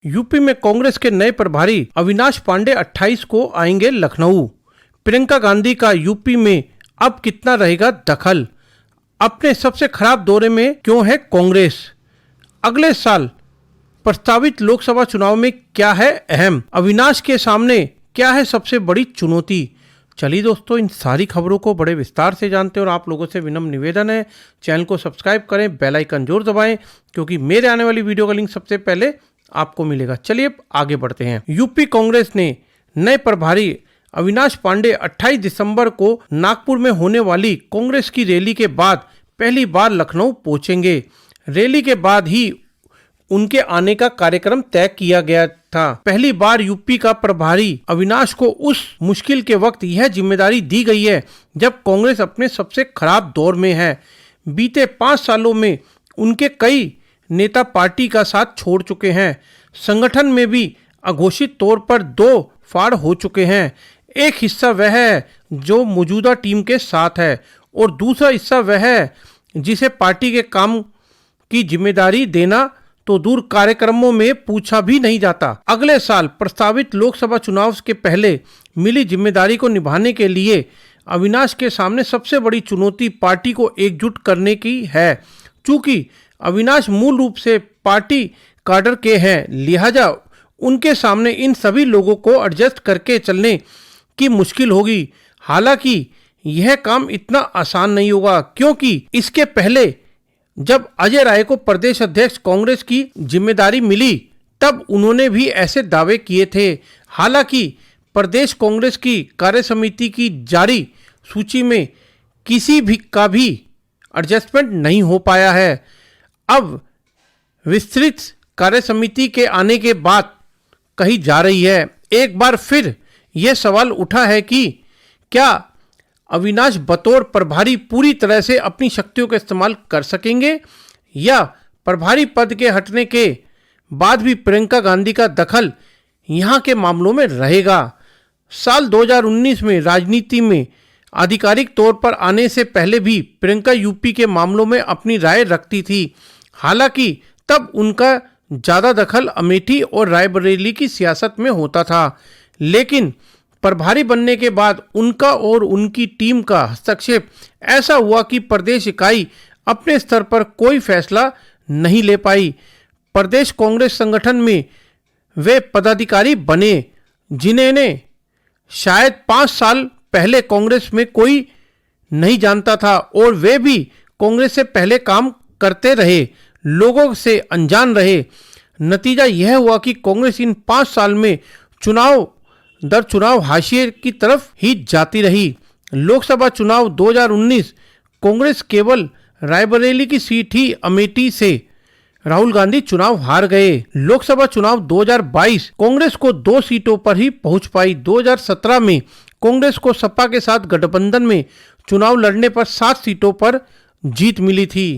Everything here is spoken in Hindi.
यूपी में कांग्रेस के नए प्रभारी अविनाश पांडे 28 को आएंगे लखनऊ। प्रियंका गांधी का यूपी में अब कितना रहेगा दखल? अपने सबसे खराब दौरे में क्यों है कांग्रेस? अगले साल प्रस्तावित लोकसभा चुनाव में क्या है अहम? अविनाश के सामने क्या है सबसे बड़ी चुनौती? चलिए दोस्तों, इन सारी खबरों को बड़े विस्तार से जानते हैं और आप लोगों से विनम्र निवेदन है, चैनल को सब्सक्राइब करें, बेल आइकन जरूर दबाएं, क्योंकि मेरे आने वाली वीडियो का लिंक सबसे पहले आपको मिलेगा। चलिए आगे बढ़ते हैं। यूपी कांग्रेस ने नए प्रभारी अविनाश पांडे 28 दिसंबर को नागपुर में होने वाली कांग्रेस की रैली के बाद पहली बार लखनऊ पहुंचेंगे। रैली के बाद ही उनके आने का कार्यक्रम तय किया गया था। पहली बार यूपी का प्रभारी अविनाश को उस मुश्किल के वक्त यह जिम्मेदारी दी गई है जब कांग्रेस अपने सबसे खराब दौर में है। बीते 5 सालों में उनके कई नेता पार्टी का साथ छोड़ चुके हैं। संगठन में भी अघोषित तौर पर 2 फाड़ हो चुके हैं। एक हिस्सा वह है जो मौजूदा टीम के साथ है और दूसरा हिस्सा वह है जिसे पार्टी के काम की जिम्मेदारी देना तो दूर कार्यक्रमों में पूछा भी नहीं जाता। अगले साल प्रस्तावित लोकसभा चुनाव के पहले मिली जिम्मेदारी को निभाने के लिए अविनाश के सामने सबसे बड़ी चुनौती पार्टी को एकजुट करने की है। चूंकि अविनाश मूल रूप से पार्टी काडर के हैं, लिहाजा उनके सामने इन सभी लोगों को एडजस्ट करके चलने की मुश्किल होगी। हालांकि यह काम इतना आसान नहीं होगा, क्योंकि इसके पहले जब अजय राय को प्रदेश अध्यक्ष कांग्रेस की जिम्मेदारी मिली तब उन्होंने भी ऐसे दावे किए थे। हालांकि प्रदेश कांग्रेस की कार्यसमिति की जारी सूची में किसी भी का भी एडजस्टमेंट नहीं हो पाया है। अब विस्तृत कार्यसमिति के आने के बाद कही जा रही है। एक बार फिर यह सवाल उठा है कि क्या अविनाश बतौर प्रभारी पूरी तरह से अपनी शक्तियों का इस्तेमाल कर सकेंगे या प्रभारी पद के हटने के बाद भी प्रियंका गांधी का दखल यहां के मामलों में रहेगा। साल 2019 में राजनीति में आधिकारिक तौर पर आने से पहले भी प्रियंका यूपी के मामलों में अपनी राय रखती थी। हालांकि तब उनका ज़्यादा दखल अमेठी और रायबरेली की सियासत में होता था, लेकिन प्रभारी बनने के बाद उनका और उनकी टीम का हस्तक्षेप ऐसा हुआ कि प्रदेश इकाई अपने स्तर पर कोई फैसला नहीं ले पाई। प्रदेश कांग्रेस संगठन में वे पदाधिकारी बने जिन्हें शायद 5 साल पहले कांग्रेस में कोई नहीं जानता था और वे भी कांग्रेस से पहले काम करते रहे, लोगों से अनजान रहे। नतीजा यह हुआ कि कांग्रेस इन 5 साल में चुनाव दर चुनाव हाशिए की तरफ ही जाती रही। लोकसभा चुनाव 2019 कांग्रेस केवल रायबरेली की सीट ही अमेठी से राहुल गांधी चुनाव हार गए। लोकसभा चुनाव 2022 कांग्रेस को 2 सीटों पर ही पहुंच पाई। 2017 में कांग्रेस को सपा के साथ गठबंधन में चुनाव लड़ने पर 7 सीटों पर जीत मिली थी।